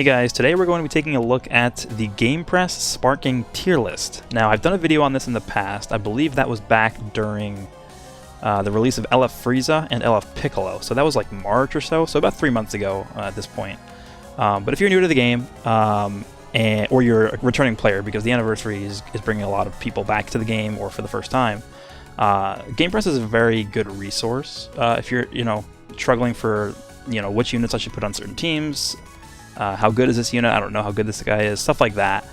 Hey guys, today we're going to be taking a look at the Gamepress Sparking tier list. Now, I've done a video on this in the past. I believe that was back during the release of LF Frieza and LF Piccolo. So that was like March or so about 3 months ago at this point. But if you're new to the game, or you're a returning player, because the anniversary is bringing a lot of people back to the game or for the first time, Gamepress is a very good resource if you're, struggling for, which units I should put on certain teams. How good is this unit? I don't know how good this guy is. Stuff like that.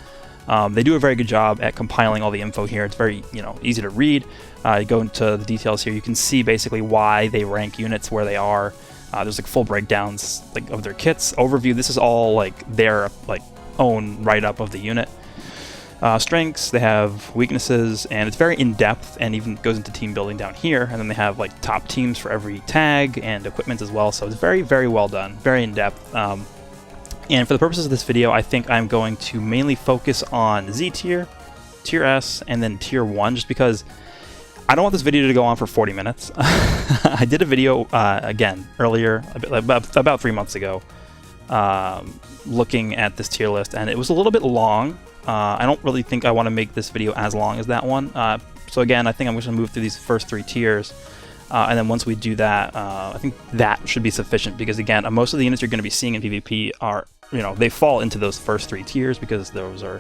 They do a very good job at compiling all the info here. It's very, easy to read. You go into the details here. You can see basically why they rank units where they are. There's like full breakdowns of their kits. Overview. This is all like their own write-up of the unit. Strengths. They have weaknesses, and it's very in-depth, and even goes into team building down here. And then they have like top teams for every tag and equipment as well. So it's very, very well done. Very in-depth. And for the purposes of this video, I think I'm going to mainly focus on Z tier, tier S, and then tier 1, just because I don't want this video to go on for 40 minutes. I did a video, again, earlier, about 3 months ago, looking at this tier list, and it was a little bit long. I don't really think I want to make this video as long as that one. So again, I think I'm just going to move through these first 3 tiers. And then once we do that, I think that should be sufficient, because again, most of the units you're going to be seeing in PvP are, they fall into those first 3 tiers because those are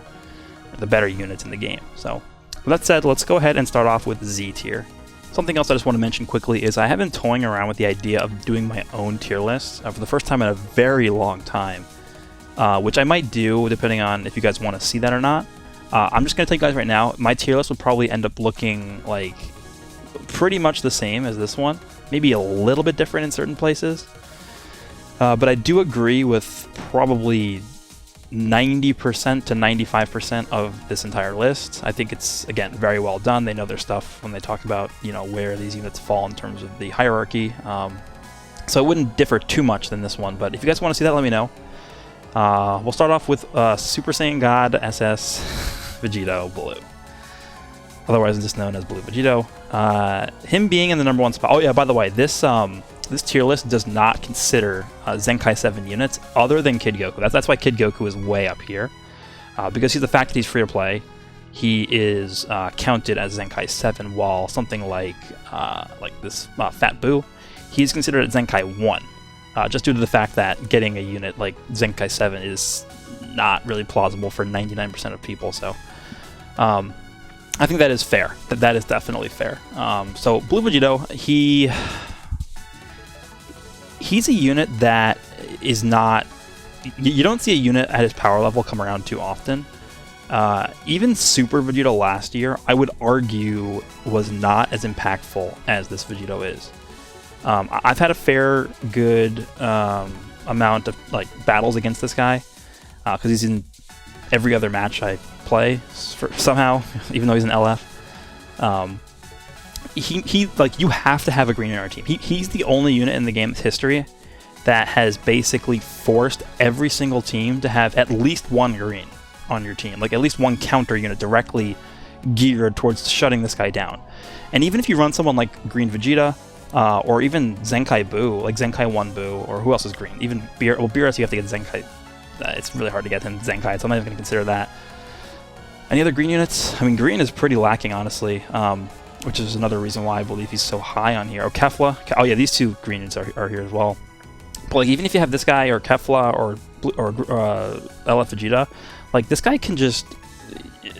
the better units in the game. So with that said, let's go ahead and start off with Z tier. Something else I just want to mention quickly is I have been toying around with the idea of doing my own tier list for the first time in a very long time, which I might do depending on if you guys want to see that or not. I'm just going to tell you guys right now, my tier list would probably end up looking like pretty much the same as this one, maybe a little bit different in certain places. But I do agree with probably 90% to 95% of this entire list. I think it's, again, very well done. They know their stuff when they talk about, where these units fall in terms of the hierarchy. So it wouldn't differ too much than this one, but if you guys want to see that, let me know. We'll start off with Super Saiyan God SS Vegeto Blue. Otherwise just known as Blue Vegeto. Him being in the #1 spot. Oh yeah, by the way, this tier list does not consider Zenkai 7 units other than Kid Goku. That's why Kid Goku is way up here. Because the fact that he's free to play, he is counted as Zenkai 7, while something like this Fat Buu, he's considered at Zenkai 1. Just due to the fact that getting a unit like Zenkai 7 is not really plausible for 99% of people. So I think that is fair. That is definitely fair. So Blue Vegeto, he's a unit that is not... You don't see a unit at his power level come around too often. Even Super Vegeto last year, I would argue, was not as impactful as this Vegeto is. I've had a fair good amount of battles against this guy, because he's in every other match I play somehow, even though he's an LF. You have to have a green in our team. He's the only unit in the game's history that has basically forced every single team to have at least one green on your team, at least one counter unit directly geared towards shutting this guy down. And even if you run someone like Green Vegeta, or even Zenkai Buu, like Zenkai 1 Buu, or who else is green? Even Beerus, you have to get Zenkai. It's really hard to get him Zenkai, so I'm not even going to consider that. Any other green units? I mean, green is pretty lacking, honestly, which is another reason why I believe he's so high on here. Oh, Kefla. Oh, yeah, these 2 green units are here as well. But even if you have this guy, or Kefla, or LF Vegeta, this guy can just...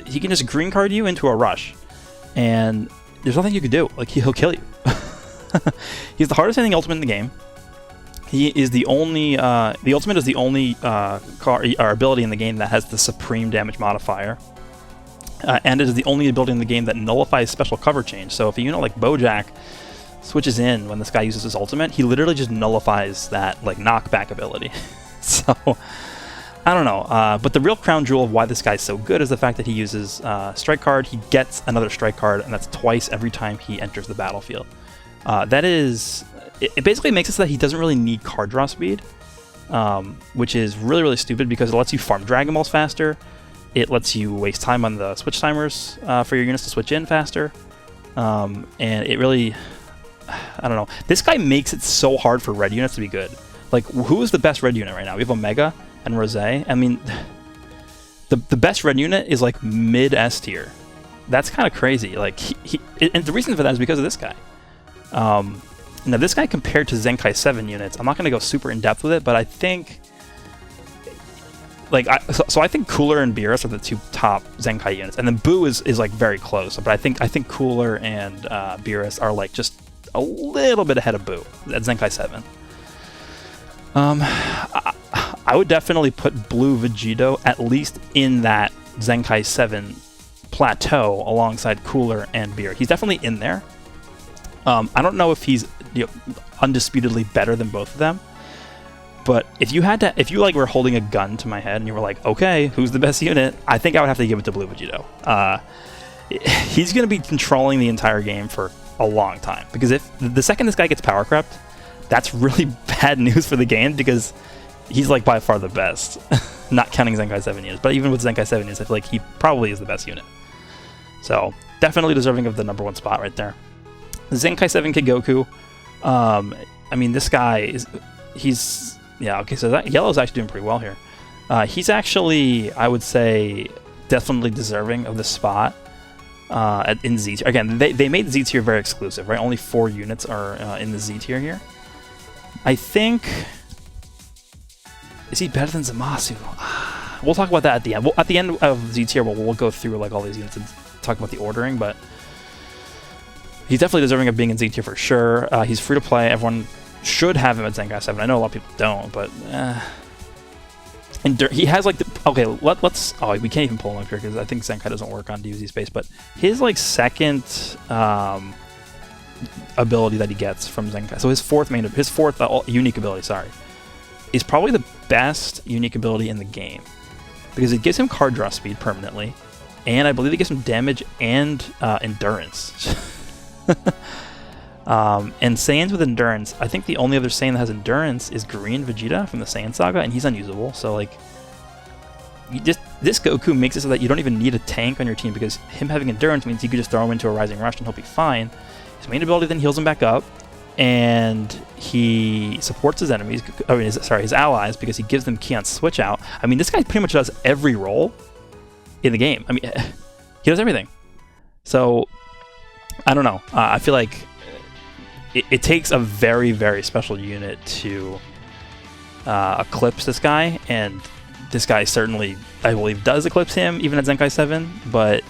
He can just green card you into a rush, and there's nothing you can do. He'll kill you. He's the hardest hitting ultimate in the game. He is the only... the ultimate is the only ability in the game that has the supreme damage modifier. And it is the only ability in the game that nullifies special cover change. So if a unit like Bojack switches in when this guy uses his ultimate, he literally just nullifies that knockback ability. So I don't know. But the real crown jewel of why this guy's so good is the fact that he uses strike card. He gets another strike card, and that's twice every time he enters the battlefield. That is... It basically makes it so that he doesn't really need card draw speed, which is really, really stupid, because it lets you farm Dragon Balls faster. It lets you waste time on the switch timers for your units to switch in faster. And it really... I don't know. This guy makes it so hard for red units to be good. Like, who is the best red unit right now? We have Omega, and Rose. I mean, the best red unit is like mid S tier. That's kind of crazy. Like and the reason for that is because of this guy. Now this guy compared to Zenkai 7 units, I'm not going to go super in depth with it, but I think like so I think Cooler and Beerus are the two top Zenkai units, and then Boo is like very close. But I think Cooler and Beerus are like just a little bit ahead of Boo at Zenkai 7. I would definitely put Blue Vegeto at least in that Zenkai 7 plateau alongside Cooler and Beerus. He's definitely in there. I don't know if he's undisputedly better than both of them, but if you like were holding a gun to my head and you were like, okay, who's the best unit? I think I would have to give it to Blue Vegeto. He's going to be controlling the entire game for a long time, because if the second this guy gets power crept, that's really bad news for the game, because he's like by far the best, not counting Zenkai 7 units. But even with Zenkai 7 units, I feel like he probably is the best unit. So definitely deserving of the #1 spot right there. Zenkai 7 Kid Goku. I mean, this guy yeah, okay, so that Yellow's actually doing pretty well here. He's actually, I would say, definitely deserving of the spot in Z tier. Again, they made Z tier very exclusive, right? Only 4 units are in the Z tier here. I think, is he better than Zamasu? We'll talk about that at the end. At the end of Z tier, we'll go through like all these units and talk about the ordering, but he's definitely deserving of being in Z tier for sure. He's free to play. Everyone should have him at Zenkai 7. I know a lot of people don't, but and he has like let's we can't even pull him up here because I think Zenkai doesn't work on DBZ space. But his like second ability that he gets from Zenkai, so his fourth unique ability, sorry, is probably the best unique ability in the game, because it gives him card draw speed permanently, and I believe it gives him damage and endurance. And Saiyans with endurance, I think the only other Saiyan that has endurance is Green Vegeta from the Saiyan saga, and he's unusable. So like, this Goku makes it so that you don't even need a tank on your team, because him having endurance means you could just throw him into a Rising Rush and he'll be fine. His main ability then heals him back up, and he supports his enemies. His allies, because he gives them key on switch out. I mean, this guy pretty much does every role in the game. I mean, he does everything. So I don't know. I feel like it takes a very, very special unit to eclipse this guy, and this guy certainly, I believe, does eclipse him, even at Zenkai 7, but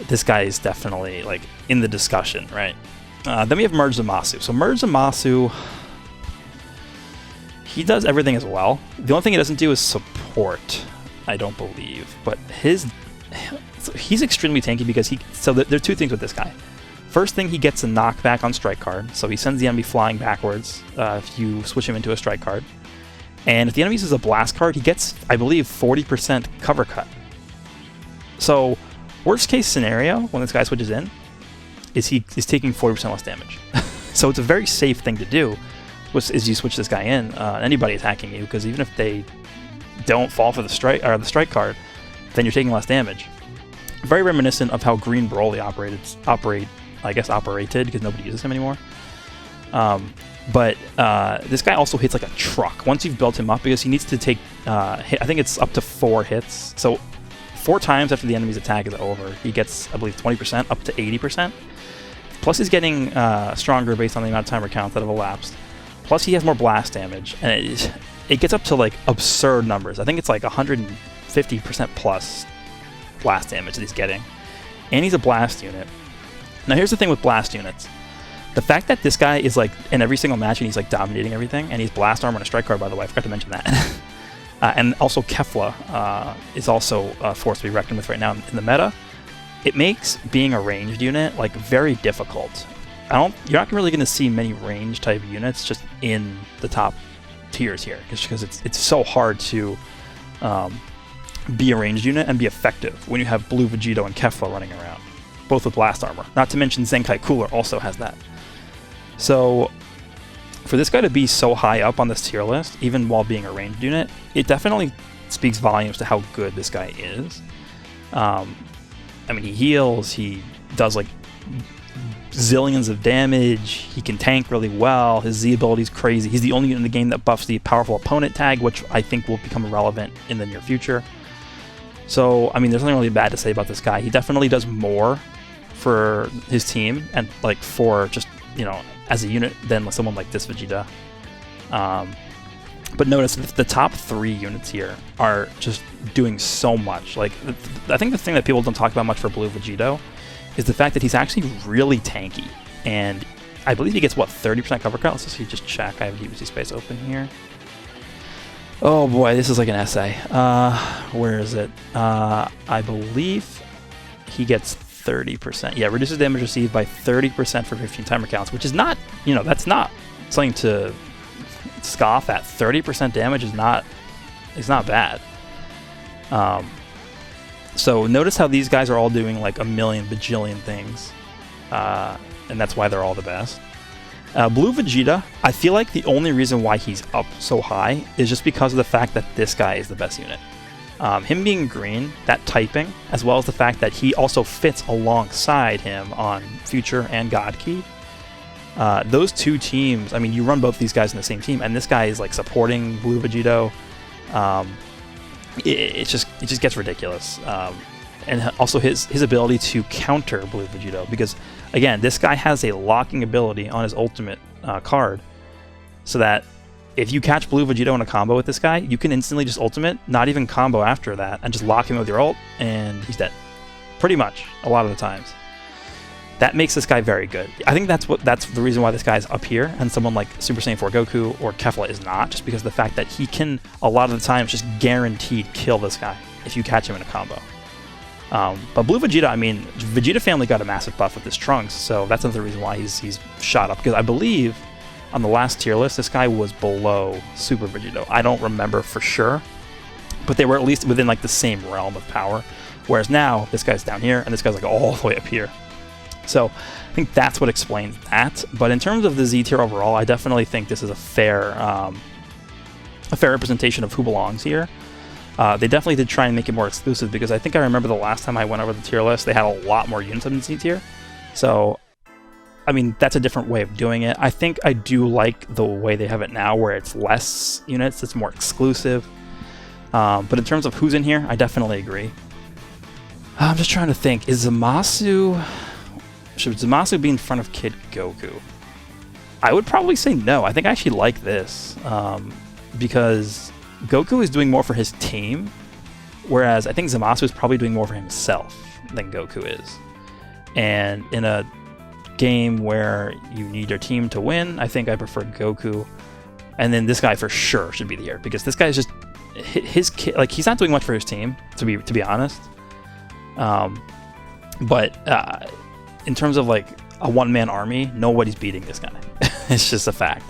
this guy is definitely like in the discussion, right? Then we have Merge Zamasu. So Merge Zamasu, he does everything as well. The only thing he doesn't do is support, I don't believe, but he's extremely tanky, because there are two things with this guy. First thing, he gets a knockback on strike card, so he sends the enemy flying backwards if you switch him into a strike card. And if the enemy uses a blast card, he gets, I believe, 40% cover cut. So worst case scenario, when this guy switches in, is he's taking 40% less damage. So it's a very safe thing to do, is you switch this guy in, anybody attacking you, because even if they don't fall for the strike card, then you're taking less damage. Very reminiscent of how Green Broly operated, because nobody uses him anymore. But this guy also hits like a truck once you've built him up, because he needs to take, I think it's up to 4 hits. So 4 times after the enemy's attack is over, he gets, I believe, 20% up to 80%. Plus he's getting stronger based on the amount of timer counts that have elapsed. Plus he has more blast damage, and it gets up to like absurd numbers. I think it's like 150% plus blast damage that he's getting. And he's a blast unit. Now here's the thing with blast units. The fact that this guy is like in every single match and he's like dominating everything, and he's blast armor and a strike card, by the way, I forgot to mention that. And also Kefla is also a force to be reckoned with right now in the meta. It makes being a ranged unit like very difficult. You're not really going to see many range type units just in the top tiers here, just because it's so hard to be a ranged unit and be effective when you have Blue Vegeto and Kefla running around, both with blast armor. Not to mention Zenkai Cooler also has that. So for this guy to be so high up on this tier list, even while being a ranged unit, it definitely speaks volumes to how good this guy is. I mean, he heals, he does like zillions of damage. He can tank really well. His Z ability is crazy. He's the only unit in the game that buffs the powerful opponent tag, which I think will become relevant in the near future. So, I mean, there's nothing really bad to say about this guy. He definitely does more for his team and, like, for just, you know, as a unit than someone like this Vegeta. But notice the top 3 units here are just doing so much. Like, I think the thing that people don't talk about much for Blue Vegeto is the fact that he's actually really tanky. And I believe he gets, what, 30% cover count? Let's just check. I have UC space open here. Oh boy, this is like an essay. Where is it? I believe he gets 30%. Yeah, reduces damage received by 30% for 15 timer counts, which is not, you know, that's not something to scoff at. 30% damage is not, it's not bad. So notice how these guys are all doing like a million bajillion things, and that's why they're all the best. Blue Vegeta, I feel like the only reason why he's up so high is just because of the fact that this guy is the best unit. Him being green, that typing, as well as the fact that he also fits alongside him on Future and God Key. Those two teams, I mean, you run both these guys in the same team, and this guy is like supporting Blue Vegeto. It just gets ridiculous. And also his ability to counter Blue Vegeto, because again, this guy has a locking ability on his ultimate card, so that if you catch Blue Vegeto in a combo with this guy, you can instantly just ultimate, not even combo after that, and just lock him with your ult, and he's dead. Pretty much, a lot of the times. That makes this guy very good. I think that's the reason why this guy's up here, and someone like Super Saiyan 4 Goku or Kefla is not, just because of the fact that he can, a lot of the times, just guaranteed kill this guy if you catch him in a combo. But Blue Vegeta, I mean, Vegeta family got a massive buff with this Trunks, so that's another reason why he's shot up, because I believe on the last tier list, this guy was below Super Vegeto. I don't remember for sure, but they were at least within like the same realm of power, whereas now this guy's down here and this guy's like all the way up here. So I think that's what explains that. But in terms of the Z tier overall, I definitely think this is a fair representation of who belongs here. They definitely did try and make it more exclusive, because I think I remember the last time I went over the tier list, they had a lot more units in the Z tier. So, I mean, that's a different way of doing it. I think I do like the way they have it now, where it's less units, it's more exclusive. But in terms of who's in here, I definitely agree. I'm just trying to think, is Zamasu... Should Zamasu be in front of Kid Goku? I would probably say no. I think I actually like this, because Goku is doing more for his team, whereas I think Zamasu is probably doing more for himself than Goku is. And in a game where you need your team to win, I think I prefer Goku. And then this guy for sure should be the heir, because this guy is just his kid. Like, he's not doing much for his team, to be honest. But in terms of like a one-man army, nobody's beating this guy. It's just a fact.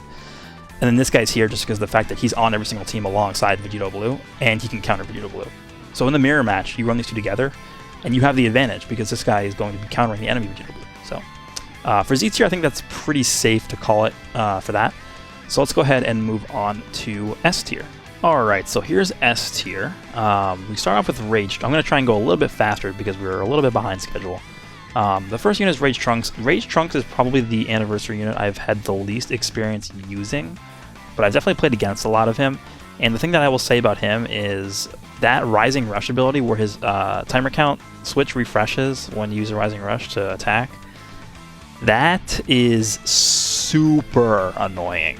And then this guy's here just because of the fact that he's on every single team alongside Vegeto Blue, and he can counter Vegeto Blue. So in the mirror match, you run these two together, and you have the advantage because this guy is going to be countering the enemy Vegeto Blue. So for Z tier, I think that's pretty safe to call it for that. So let's go ahead and move on to S tier. Alright, so here's S tier. We start off with Rage. I'm going to try and go a little bit faster because we're a little bit behind schedule. The first unit is Rage Trunks. Rage Trunks is probably the anniversary unit I've had the least experience using, but I've definitely played against a lot of him. And the thing that I will say about him is that Rising Rush ability, where his timer count switch refreshes when you use a Rising Rush to attack, that is super annoying.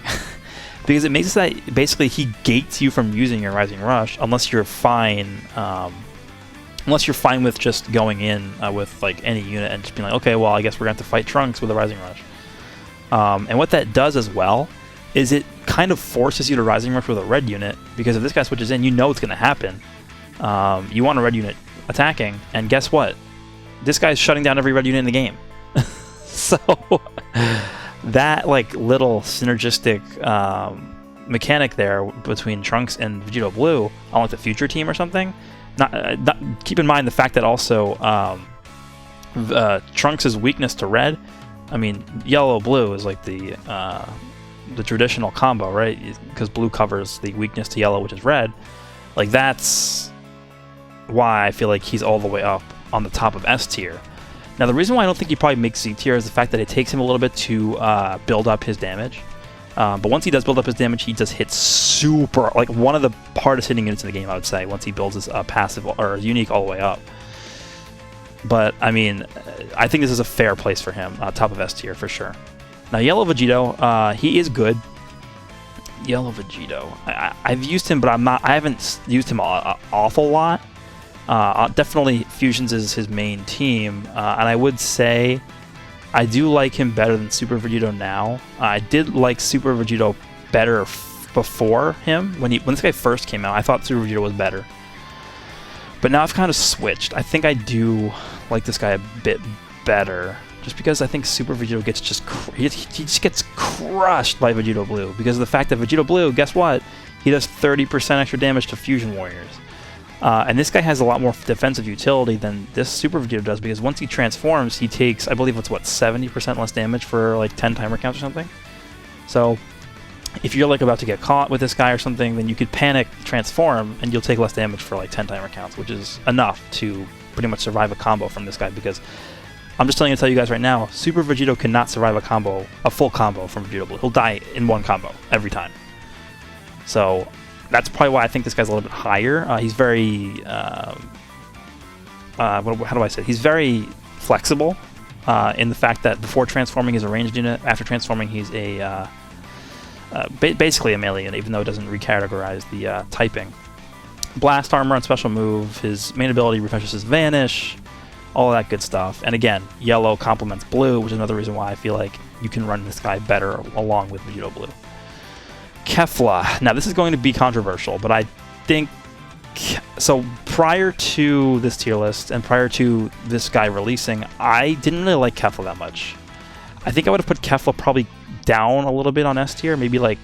Because it makes it so that basically he gates you from using your Rising Rush unless you're fine. Unless you're fine with just going in with like any unit and just being like, okay, well, I guess we're going to have to fight Trunks with a Rising Rush. And what that does as well is it kind of forces you to Rising Rush with a red unit, because if this guy switches in, you know it's going to happen. You want a red unit attacking, and guess what? This guy's shutting down every red unit in the game. So that like little synergistic mechanic there between Trunks and Vegeto Blue on like the future team or something. Not keep in mind the fact that also Trunks' weakness to red. I mean, yellow-blue is like the traditional combo, right? Because blue covers the weakness to yellow, which is red. Like, that's why I feel like he's all the way up on the top of S tier. Now, the reason why I don't think he probably makes C tier is the fact that it takes him a little bit to build up his damage. But once he does build up his damage, he does hit super, like one of the hardest hitting units in the game, I would say, once he builds his passive or unique all the way up. But, I mean, I think this is a fair place for him, top of S tier for sure. Now, Yellow Vegeto, he is good. Yellow Vegeto. I've used him, but I haven't used him an awful lot. Definitely Fusions is his main team, and I would say I do like him better than Super Vegeto now. I did like Super Vegeto better before him. When this guy first came out, I thought Super Vegeto was better. But now I've kind of switched. I think I do like this guy a bit better, just because I think Super Vegeto gets he just gets crushed by Vegeto Blue, because of the fact that Vegeto Blue, guess what? He does 30% extra damage to Fusion Warriors. And this guy has a lot more defensive utility than this Super Vegeto does, because once he transforms, he takes, I believe it's what, 70% less damage for like 10 timer counts or something. So if you're like about to get caught with this guy or something, then you could panic transform and you'll take less damage for like 10 timer counts, which is enough to pretty much survive a combo from this guy, because I'm just tell you guys right now, Super Vegeto cannot survive a full combo from Vegeto Blue. He'll die in one combo every time. So that's probably why I think this guy's a little bit higher. He's very, how do I say it? He's very flexible in the fact that before transforming he's a ranged unit. After transforming he's basically a melee unit, even though it doesn't recategorize the typing. Blast armor and special move. His main ability refreshes his vanish. All that good stuff. And again, yellow complements blue, which is another reason why I feel like you can run this guy better along with Vegeto Blue. Kefla. Now, this is going to be controversial, but I think... So, prior to this tier list, and prior to this guy releasing, I didn't really like Kefla that much. I think I would have put Kefla probably down a little bit on S tier, maybe like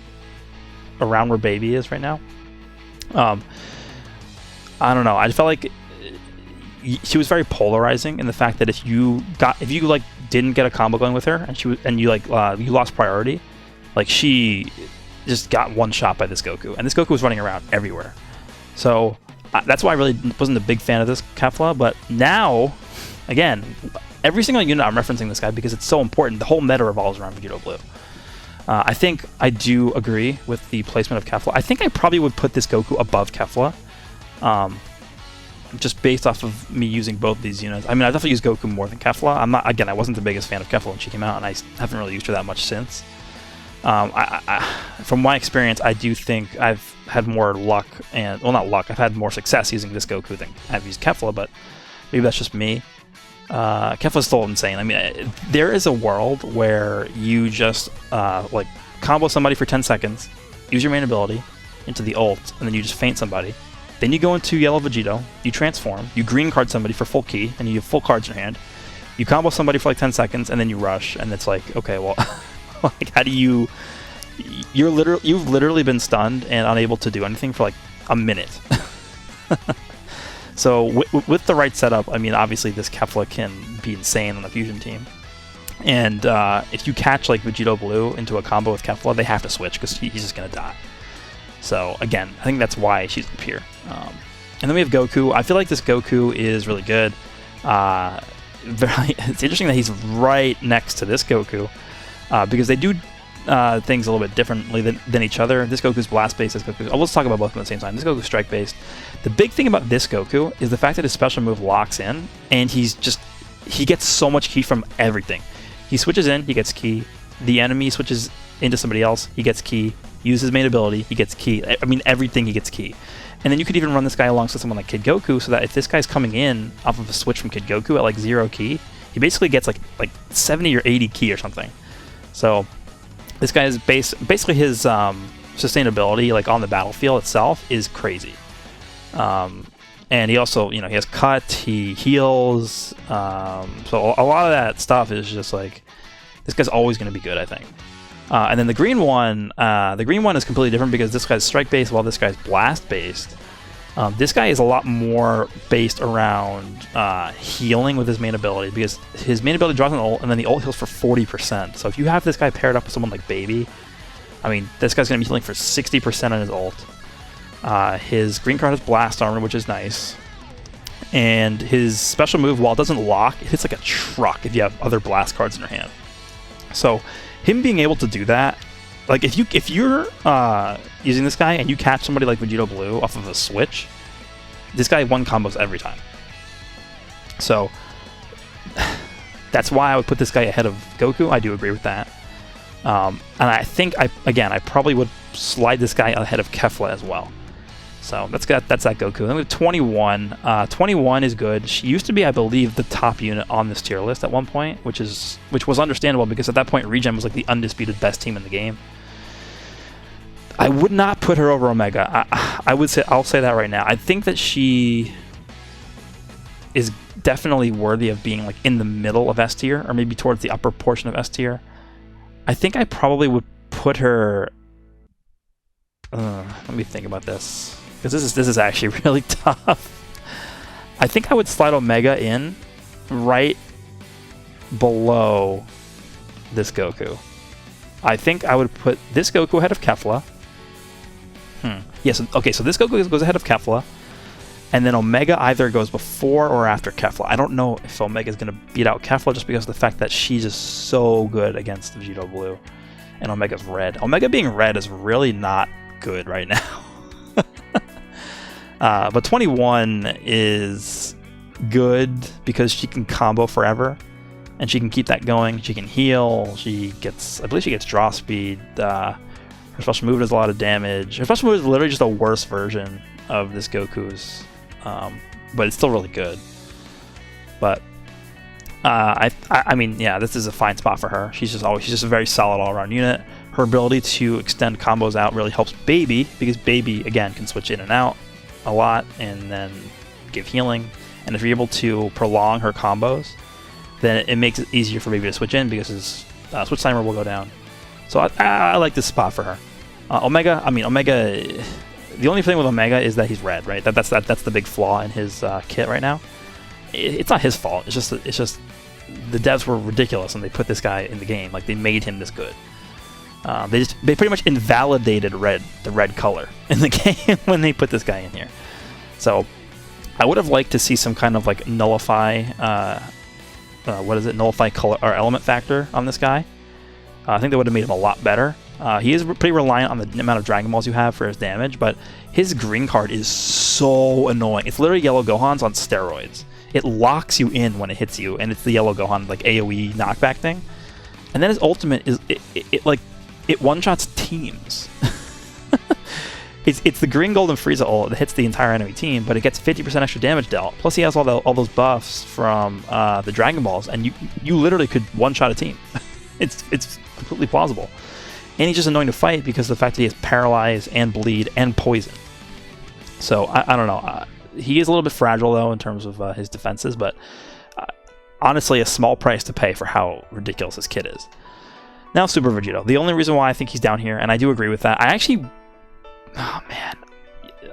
around where Baby is right now. I don't know. I felt like she was very polarizing in the fact that if you like didn't get a combo going with her and you lost priority, like she just got one shot by this Goku, and this Goku was running around everywhere. So that's why I really wasn't a big fan of this Kefla. But now, again, every single unit I'm referencing this guy because it's so important. The whole meta revolves around Vegeto Blue. I think I do agree with the placement of Kefla. I think I probably would put this Goku above Kefla. Just based off of me using both these units. I mean, I definitely use Goku more than Kefla. I wasn't the biggest fan of Kefla when she came out, and I haven't really used her that much since. From my experience, I do think I've had more luck, and well, not luck. I've had more success using this Goku than I've used Kefla, but maybe that's just me. Kefla's still insane. I mean, there is a world where you just like combo somebody for 10 seconds, use your main ability into the ult, and then you just feint somebody. Then you go into Yellow Vegeto, you transform, you green card somebody for full key, and you have full cards in your hand. You combo somebody for like 10 seconds, and then you rush, and it's like, okay, well, like, how do you've literally been stunned and unable to do anything for like a minute. So with the right setup, I mean, obviously this Kefla can be insane on the fusion team. And if you catch like Vegeto Blue into a combo with Kefla, they have to switch because he's just going to die. So again, I think that's why she's up here. And then we have Goku. I feel like this Goku is really good. It's interesting that he's right next to this Goku because they do things a little bit differently than each other. This Goku's blast-based, this Goku's... Oh, let's talk about both of them at the same time. This Goku's strike-based. The big thing about this Goku is the fact that his special move locks in, and he gets so much ki from everything. He switches in, he gets ki. The enemy switches into somebody else, he gets ki. Uses his main ability, he gets ki. I mean, everything he gets ki. And then you could even run this guy alongside someone like Kid Goku, so that if this guy's coming in off of a switch from Kid Goku at like 0 ki, he basically gets like 70 or 80 ki or something. So this guy is basically his sustainability, like on the battlefield itself, is crazy. And he also, he has cut, he heals. So a lot of that stuff is just like, this guy's always going to be good, I think. And then the green one is completely different because this guy's strike-based while this guy's blast-based. This guy is a lot more based around healing with his main ability because his main ability drops an ult and then the ult heals for 40%. So if you have this guy paired up with someone like Baby, I mean, this guy's going to be healing for 60% on his ult. His green card has blast armor, which is nice. and his special move, while it doesn't lock, it hits like a truck if you have other blast cards in your hand. So him being able to do that, like if you're using this guy and you catch somebody like Vegito Blue off of a switch, this guy one combos every time. So that's why I would put this guy ahead of Goku. I do agree with that. And I think I probably would slide this guy ahead of Kefla as well. So that's that Goku. Then we have 21. 21 is good. She used to be, I believe, the top unit on this tier list at one point, which was understandable because at that point Regen was like the undisputed best team in the game. I would not put her over Omega. I'll say that right now. I think that she is definitely worthy of being like in the middle of S tier, or maybe towards the upper portion of S tier. I think I probably would put her. Let me think about this, because this is actually really tough. I think I would slide Omega in right below this Goku. I think I would put this Goku ahead of Kefla. Yes, okay, so this Goku goes ahead of Kefla, and then Omega either goes before or after Kefla. I don't know if Omega is going to beat out Kefla just because of the fact that she's just so good against Vegito Blue, and Omega's red. Omega being red is really not good right now. But 21 is good because she can combo forever, and she can keep that going. She can heal. I believe she gets draw speed. Her special move does a lot of damage. Her special move is literally just a worse version of this Goku's, but it's still really good. But I mean, yeah, this is a fine spot for her. She's just a very solid all-around unit. Her ability to extend combos out really helps Baby, because Baby again can switch in and out a lot and then give healing. And if you're able to prolong her combos, then it makes it easier for Baby to switch in because his switch timer will go down. So I like this spot for her. Omega. The only thing with Omega is that he's red, right? That's the big flaw in his kit right now. It's not his fault. It's just the devs were ridiculous and they put this guy in the game. Like, they made him this good. They pretty much invalidated the red color in the game when they put this guy in here. So I would have liked to see some kind of like nullify color or element factor on this guy. I think that would have made him a lot better. He is pretty reliant on the amount of Dragon Balls you have for his damage, but his green card is so annoying. It's literally Yellow Gohan's on steroids. It locks you in when it hits you, and it's the Yellow Gohan like AoE knockback thing. And then his ultimate is it one-shots teams. It's the green, gold, and Frieza ult that hits the entire enemy team, but it gets 50% extra damage dealt. Plus he has all those buffs from the Dragon Balls, and you literally could one-shot a team. It's completely plausible. And he's just annoying to fight because of the fact that he has Paralyze and Bleed and Poison. So, I don't know. He is a little bit fragile, though, in terms of his defenses, but honestly, a small price to pay for how ridiculous his kit is. Now, Super Vegito. The only reason why I think he's down here, and I do agree with that, oh man,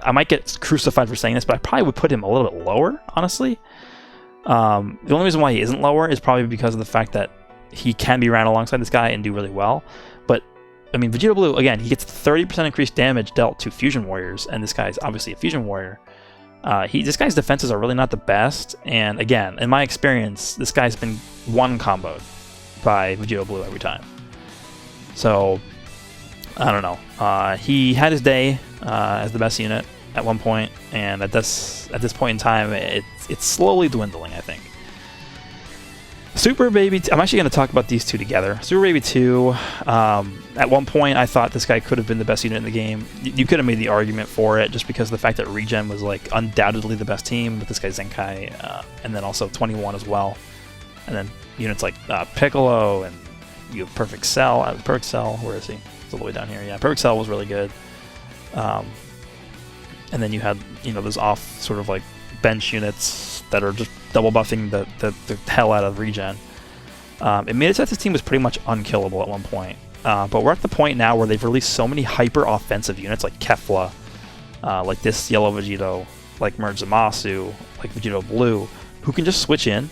I might get crucified for saying this, but I probably would put him a little bit lower, honestly. The only reason why he isn't lower is probably because of the fact that he can be ran alongside this guy and do really well. But, I mean, Vegeta Blue, again, he gets 30% increased damage dealt to Fusion Warriors, and this guy is obviously a Fusion Warrior. This guy's defenses are really not the best, and again, in my experience, this guy's been one comboed by Vegeta Blue every time. So, I don't know. He had his day as the best unit at one point, and at this point in time, it's slowly dwindling, I think. Super Baby 2, I'm actually going to talk about these two together. Super Baby 2, at one point I thought this guy could have been the best unit in the game. You could have made the argument for it just because of the fact that Regen was like undoubtedly the best team with this guy Zenkai, and then also 21 as well. And then units like Piccolo, and you have Perfect Cell. Perfect Cell, where is he? It's all the way down here. Yeah, Perfect Cell was really good. And then you had, those off sort of like bench units that are just double buffing the hell out of Regen. It made it so that this team was pretty much unkillable at one point. But we're at the point now where they've released so many hyper offensive units like Kefla, like this Yellow Vegito, like Merge Masu, like Vegito Blue, who can just switch in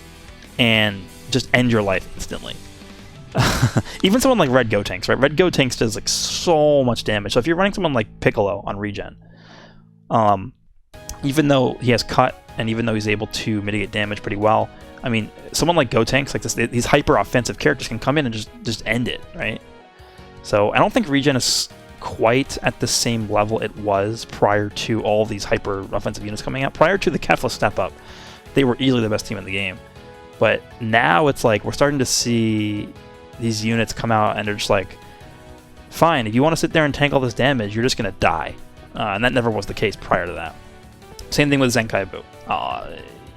and just end your life instantly. Even someone like Red Gotenks, right? Red Gotenks does like so much damage. So if you're running someone like Piccolo on Regen, even though he has Cut and even though he's able to mitigate damage pretty well, I mean, someone like Gotenks, like this, these hyper-offensive characters can come in and just end it, right? So I don't think regen is quite at the same level it was prior to all these hyper-offensive units coming out. Prior to the Kefla step-up, they were easily the best team in the game. But now it's like we're starting to see these units come out and they're just like, fine, if you want to sit there and tank all this damage, you're just going to die. And that never was the case prior to that. Same thing with Zenkaibu.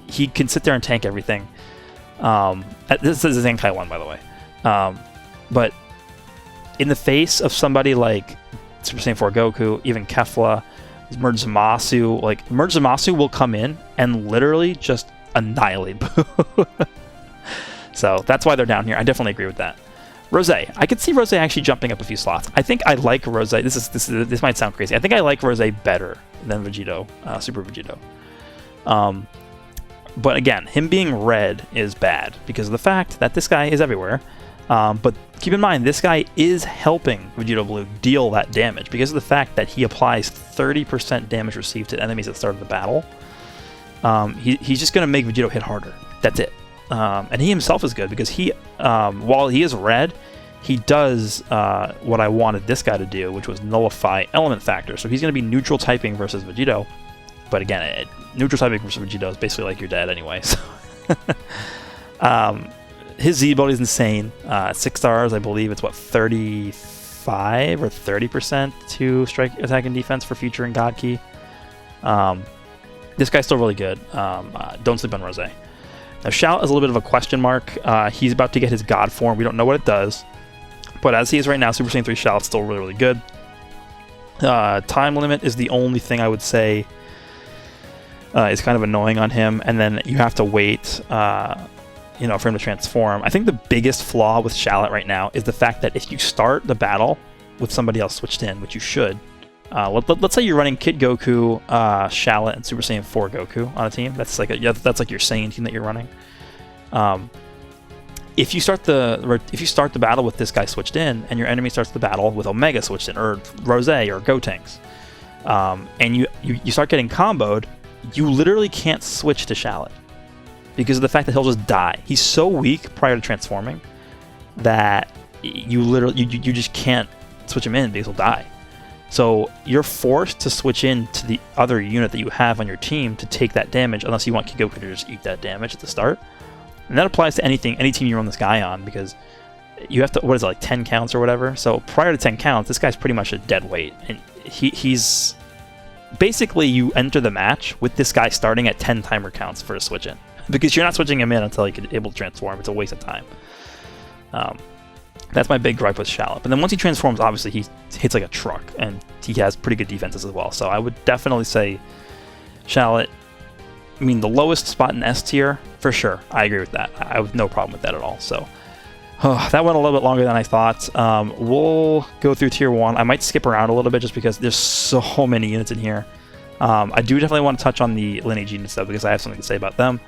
He can sit there and tank everything. This is a Zenkai one, by the way. But in the face of somebody like Super Saiyan 4 Goku, even Kefla, Merge Masu, like Merge Masu will come in and literally just annihilate Boo. So that's why they're down here. I definitely agree with that. Rose. I could see Rose actually jumping up a few slots. I think I like Rose. This might sound crazy. I think I like Rose better than Vegeto, Super Vegeto. But again, him being red is bad because of the fact that this guy is everywhere. But keep in mind, this guy is helping Vegeto Blue deal that damage because of the fact that he applies 30% damage received to enemies at the start of the battle. He's just going to make Vegeto hit harder. That's it. And he himself is good because he, while he is red, he does what I wanted this guy to do, which was nullify element factor. So he's going to be neutral typing versus Vegeto. But again, neutral typing versus Vegeto is basically like you're dead anyway. So his Z ability is insane. 6 stars, I believe it's what, 35 or 30% to strike, attack, and defense for future and God Key. This guy's still really good. Don't sleep on Rose. Now, Shallot is a little bit of a question mark. He's about to get his God form. We don't know what it does. But as he is right now, Super Saiyan 3 Shallot's still really, really good. Time limit is the only thing I would say is kind of annoying on him. And then you have to wait for him to transform. I think the biggest flaw with Shallot right now is the fact that if you start the battle with somebody else switched in, which you should, let's say you're running Kid Goku, Shallot, and Super Saiyan 4 Goku on a team. That's like your Saiyan team that you're running. If you start the battle with this guy switched in, and your enemy starts the battle with Omega switched in, or Rose or Gotenks, and you start getting comboed, you literally can't switch to Shallot because of the fact that he'll just die. He's so weak prior to transforming that you just can't switch him in because he'll die. So you're forced to switch in to the other unit that you have on your team to take that damage, unless you want Goku to just eat that damage at the start. And that applies to any team you run this guy on, because you have to, what is it, like 10 counts or whatever? So prior to 10 counts, this guy's pretty much a dead weight. And he's basically, you enter the match with this guy starting at 10 timer counts for a switch in, because you're not switching him in until he's able to transform. It's a waste of time. That's my big gripe with Shallot. But then once he transforms, obviously he hits like a truck, and he has pretty good defenses as well. So I would definitely say Shallot, I mean, the lowest spot in S tier, for sure. I agree with that. I have no problem with that at all. So that went a little bit longer than I thought. We'll go through tier 1. I might skip around a little bit just because there's so many units in here. I do definitely want to touch on the lineage units though, because I have something to say about them.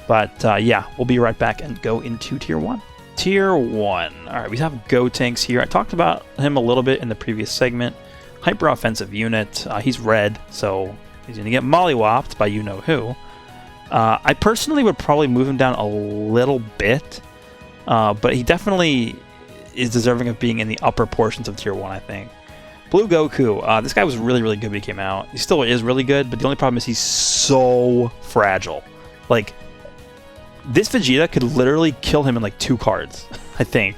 But yeah, we'll be right back and go into tier 1. Tier 1. Alright, we have Gotenks here. I talked about him a little bit in the previous segment. Hyper offensive unit. He's red, so he's going to get mollywopped by you-know-who. I personally would probably move him down a little bit, but he definitely is deserving of being in the upper portions of tier 1, I think. Blue Goku. This guy was really, really good when he came out. He still is really good, but the only problem is he's so fragile. Like, this Vegeta could literally kill him in like 2 cards, I think.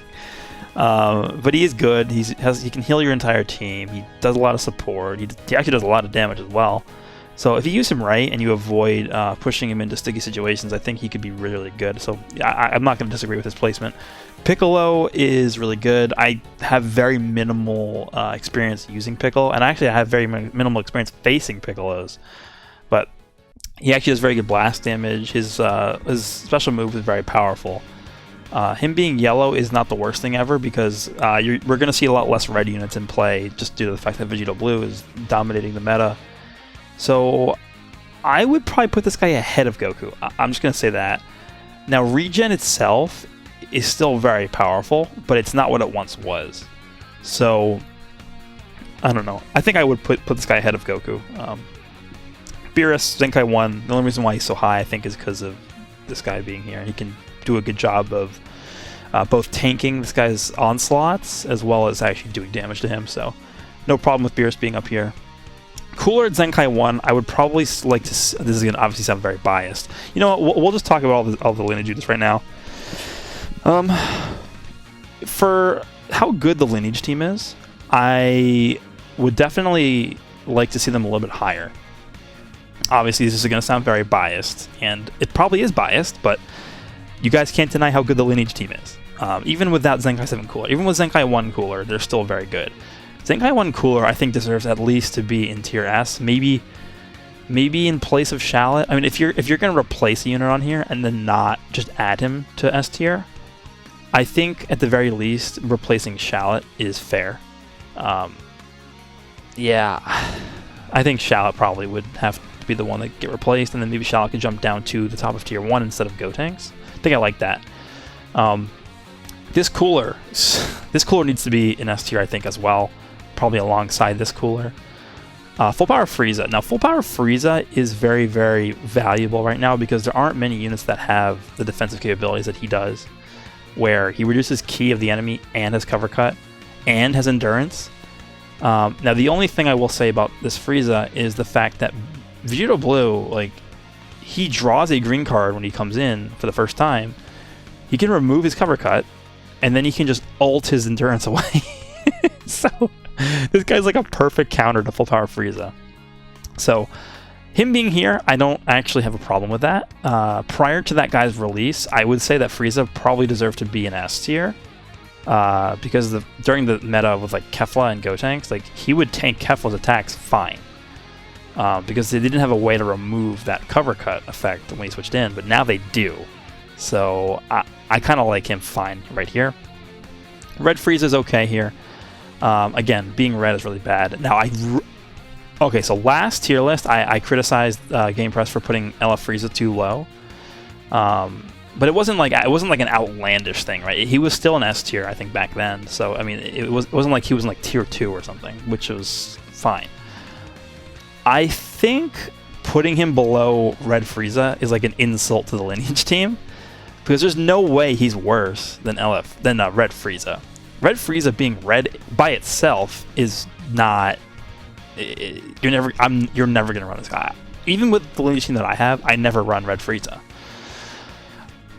But he is good. He can heal your entire team. He does a lot of support. He actually does a lot of damage as well. So if you use him right and you avoid pushing him into sticky situations, I think he could be really, really good. So I'm not going to disagree with his placement. Piccolo is really good. I have very minimal experience using Piccolo, and actually I have very minimal experience facing Piccolos. But he actually does very good blast damage. His special move is very powerful. Him being yellow is not the worst thing ever, because we're going to see a lot less red units in play just due to the fact that Vegeta Blue is dominating the meta. So I would probably put this guy ahead of Goku. I'm just going to say that. Now, regen itself is still very powerful, but it's not what it once was. So I don't know. I think I would put this guy ahead of Goku. Beerus, Zenkai 1, the only reason why he's so high, I think, is because of this guy being here. He can do a good job of both tanking this guy's onslaughts as well as actually doing damage to him, so no problem with Beerus being up here. Cooler at Zenkai 1, I would probably like to... This is going to obviously sound very biased. You know what, we'll just talk about all the lineage units right now. For how good the lineage team is, I would definitely like to see them a little bit higher. Obviously, this is going to sound very biased, and it probably is biased, but you guys can't deny how good the lineage team is. Even without Zenkai 7 Cooler, even with Zenkai 1 Cooler, they're still very good. Zenkai 1 Cooler, I think, deserves at least to be in tier S. Maybe in place of Shallot. I mean, if you're going to replace a unit on here and then not just add him to S tier, I think at the very least replacing Shallot is fair. Yeah, I think Shallot probably would have to be the one that get replaced, and then maybe Shallot could jump down to the top of tier 1 instead of Gotenks. I think I like that. This cooler needs to be in S tier, I think, as well. Probably alongside this cooler. Full Power Frieza. Now, Full Power Frieza is very, very valuable right now because there aren't many units that have the defensive capabilities that he does, where he reduces ki of the enemy and has cover cut and has endurance. Now, the only thing I will say about this Frieza is the fact that Vegeto Blue, like, he draws a green card when he comes in for the first time. He can remove his cover cut, and then he can just ult his endurance away. So this guy's like a perfect counter to Full Power Frieza. So him being here, I don't actually have a problem with that. Prior to that guy's release, I would say that Frieza probably deserved to be an S tier. Because during the meta with like Kefla and Gotenks, like he would tank Kefla's attacks fine. Because they didn't have a way to remove that cover cut effect when he switched in, but now they do. So I kind of like him fine right here. Red Frieza's okay here. Again, being red is really bad. Now, okay, so last tier list, I criticized Gamepress for putting LF Frieza too low. But it wasn't like an outlandish thing, right? He was still an S tier, I think, back then. So I mean, it wasn't like he was in like tier 2 or something, which was fine. I think putting him below Red Frieza is like an insult to the lineage team, because there's no way he's worse than Red Frieza. Red Frieza being red by itself is not. You're never gonna run this guy. Even with the lineage team that I have, I never run Red Frieza.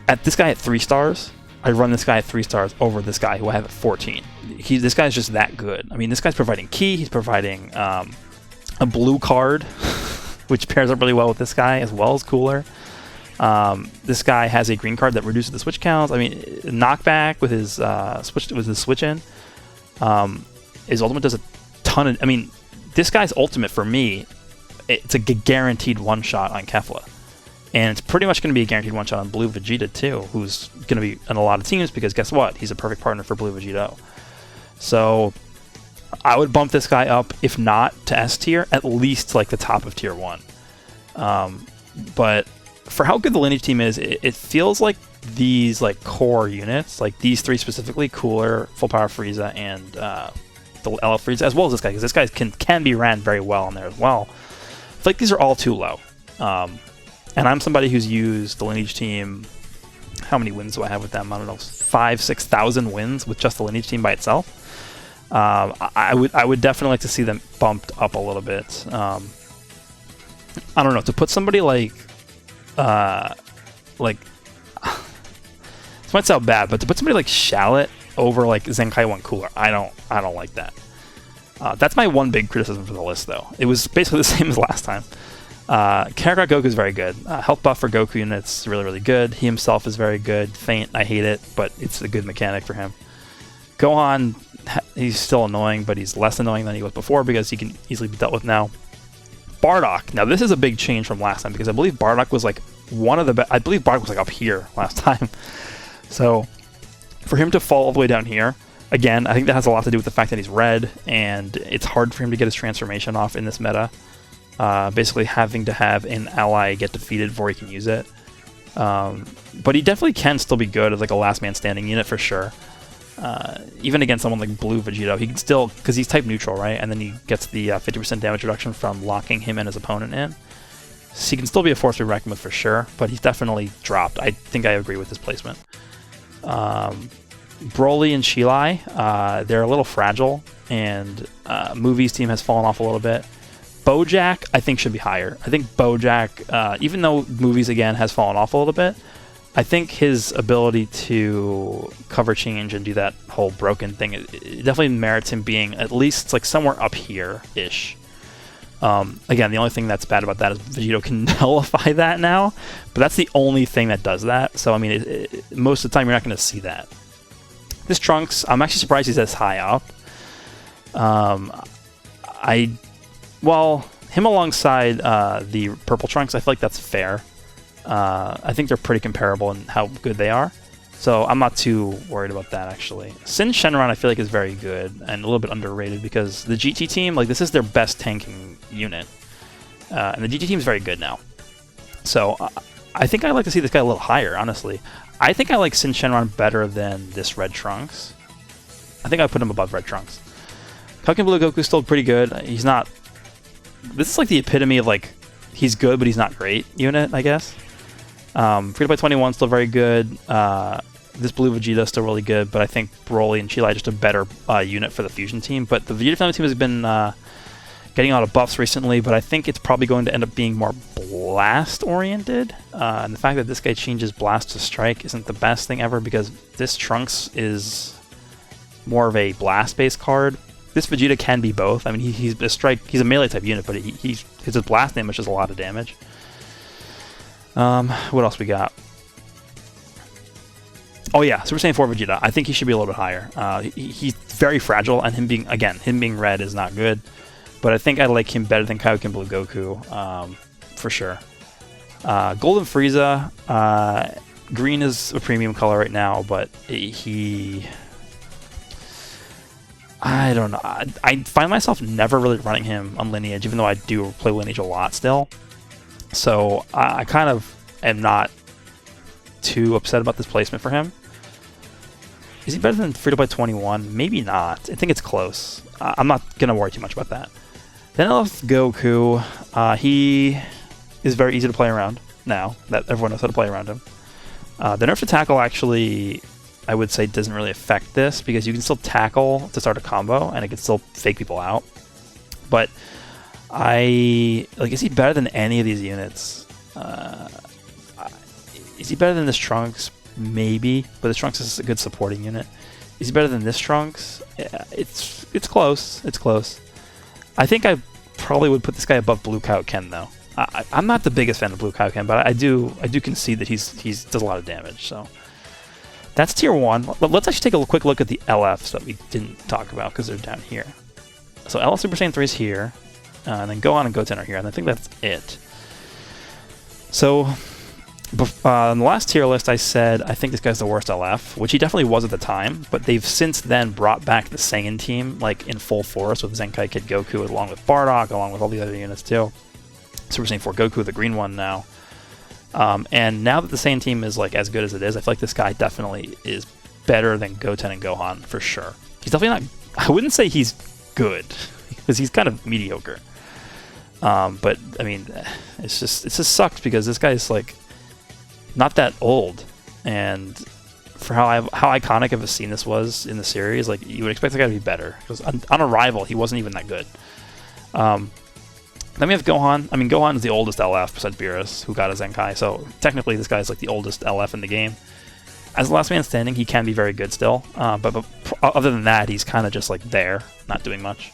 At this guy at 3 stars, I run this guy at 3 stars over this guy who I have at 14. This guy's just that good. I mean, this guy's providing ki. He's providing a blue card, which pairs up really well with this guy as well as cooler. This guy has a green card that reduces the switch counts. I mean, knockback with his switch in. His ultimate does a ton of. I mean, this guy's ultimate for me, it's a guaranteed one shot on Kefla, and it's pretty much going to be a guaranteed one shot on Blue Vegeta too, who's going to be in a lot of teams because guess what? He's a perfect partner for Blue Vegeta. So I would bump this guy up, if not to S tier, at least like the top of tier 1. But for how good the lineage team is, it feels like these like core units, like these 3 specifically, Cooler, Full Power Frieza, and the LF Frieza, as well as this guy, because this guy can be ran very well on there as well. I feel like these are all too low. And I'm somebody who's used the lineage team. How many wins do I have with them? I don't know, 5,000-6,000 wins with just the lineage team by itself. I would definitely like to see them bumped up a little bit. I don't know, to put somebody like this might sound bad, but to put somebody like Shallot over like Zenkai 1 Cooler, I don't like that. That's my one big criticism for the list, though. It was basically the same as last time. Kakarot Goku is very good. Health buff for Goku units really, really good. He himself is very good. Faint, I hate it, but it's a good mechanic for him. Gohan, he's still annoying, but he's less annoying than he was before because he can easily be dealt with now. Bardock. Now, this is a big change from last time because I believe Bardock was like one of the best. I believe Bardock was like up here last time. So for him to fall all the way down here, again, I think that has a lot to do with the fact that he's red, and it's hard for him to get his transformation off in this meta. Basically having to have an ally get defeated before he can use it. But he definitely can still be good as like a last man standing unit for sure. Even against someone like Blue Vegeta, he can still, because he's type neutral, right? And then he gets the 50% damage reduction from locking him and his opponent in. So he can still be a force to be reckoned with for sure, but he's definitely dropped. I think I agree with this placement. Broly and Shilai, they're a little fragile, and Movie's team has fallen off a little bit. Bojack, I think, should be higher. I think Bojack, even though Movies, again, has fallen off a little bit, I think his ability to cover change and do that whole broken thing, it definitely merits him being at least like somewhere up here-ish. Again, the only thing that's bad about that is Vegito can nullify that now, but that's the only thing that does that. So, I mean, most of the time you're not going to see that. This Trunks, I'm actually surprised he's this high up. Well, him alongside the purple Trunks, I feel like that's fair. I think they're pretty comparable in how good they are. So I'm not too worried about that, actually. Sin Shenron, I feel like, is very good and a little bit underrated because the GT team, like, this is their best tanking unit. And the GT team is very good now. So I think I'd like to see this guy a little higher, honestly. I think I like Sin Shenron better than this Red Trunks. I think I put him above Red Trunks. Kaioken Blue Goku's still pretty good. He's not... This is like the epitome of, like, he's good, but he's not great unit, I guess. Free-to-play 21 still very good. This Blue Vegeta is still really good, but I think Broly and Chilai just a better unit for the Fusion team. But the Vegeta family team has been getting a lot of buffs recently, but I think it's probably going to end up being more Blast-oriented. And the fact that this guy changes Blast to Strike isn't the best thing ever because this Trunks is more of a Blast-based card. This Vegeta can be both. I mean, he's a Strike, he's a melee type unit, but his Blast damage does a lot of damage. What else we got? Oh yeah, Super Saiyan 4 Vegeta. I think he should be a little bit higher. He's very fragile, and him being red is not good. But I think I like him better than Kaioken Blue Goku, for sure. Golden Frieza, green is a premium color right now, but I don't know. I find myself never really running him on Lineage, even though I do play Lineage a lot still. So I kind of am not too upset about this placement for him. Is he better than Free-to-Play 21? Maybe not. I think it's close. I'm not going to worry too much about that. Then I love Goku. He is very easy to play around now that everyone knows how to play around him. The nerf to tackle actually, I would say, doesn't really affect this because you can still tackle to start a combo and it can still fake people out. But is he better than any of these units? Is he better than this Trunks? Maybe, but this Trunks is a good supporting unit. Is he better than this Trunks? Yeah, it's close. It's close. I think I probably would put this guy above Blue Kaioken though. I'm not the biggest fan of Blue Kaioken, but I do concede that he does a lot of damage. So that's tier 1. Let's actually take a quick look at the LFs that we didn't talk about because they're down here. So LF Super Saiyan 3 is here. And then Gohan and Goten are here, and I think that's it. So, on the last tier list, I said I think this guy's the worst LF, which he definitely was at the time, but they've since then brought back the Saiyan team, like, in full force with Zenkai Kid Goku, along with Bardock, along with all the other units, too. Super Saiyan 4 Goku, the green one now. And now that the Saiyan team is, like, as good as it is, I feel like this guy definitely is better than Goten and Gohan, for sure. He's definitely not... I wouldn't say he's good, because he's kind of mediocre. But I mean, it just sucks because this guy's like not that old, and for how iconic of a scene this was in the series, like you would expect the guy to be better. Because on Arrival, he wasn't even that good. Then we have Gohan. I mean, Gohan is the oldest LF besides Beerus, who got a Zenkai. So technically, this guy's like the oldest LF in the game. As the last man standing, he can be very good still. But other than that, he's kind of just like there, not doing much.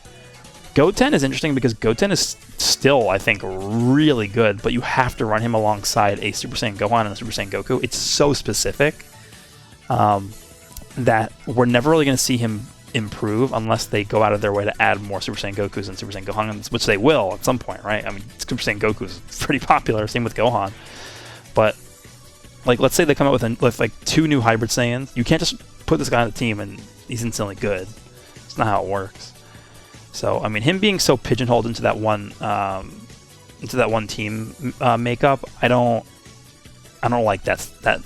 Goten is interesting because Goten is still, I think, really good, but you have to run him alongside a Super Saiyan Gohan and a Super Saiyan Goku. It's so specific that we're never really going to see him improve unless they go out of their way to add more Super Saiyan Gokus and Super Saiyan Gohans, which they will at some point, right? I mean, Super Saiyan Goku is pretty popular, same with Gohan. But, like, let's say they come out with like 2 new Hybrid Saiyans. You can't just put this guy on the team and he's instantly good. It's not how it works. So, I mean, him being so pigeonholed into that one team makeup, I don't like that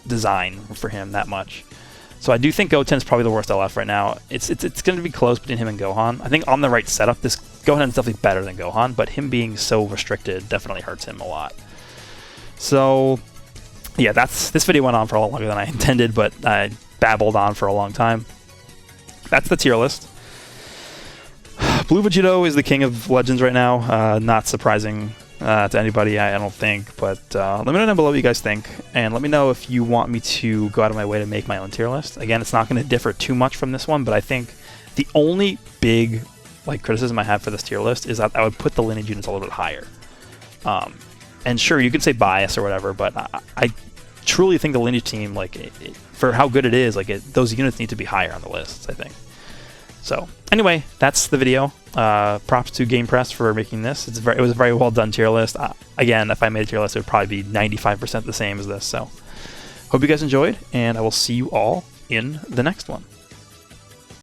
design for him that much. So I do think Goten's probably the worst LF right now. It's going to be close between him and Gohan. I think on the right setup, this Gohan is definitely better than Gohan, but him being so restricted definitely hurts him a lot. So yeah, this video went on for a lot longer than I intended, but I babbled on for a long time. That's the tier list. Blue Vegito is the king of legends right now. Not surprising to anybody, I don't think. But let me know down below what you guys think, and let me know if you want me to go out of my way to make my own tier list. Again, it's not going to differ too much from this one, but I think the only big criticism I have for this tier list is that I would put the lineage units a little bit higher. And sure, you can say bias or whatever, but I truly think the lineage team, for how good it is, those units need to be higher on the lists, I think. So anyway, that's the video. Props to Gamepress for making this. It was a very well done tier list. Again, if I made a tier list, it would probably be 95% the same as this. So hope you guys enjoyed, and I will see you all in the next one.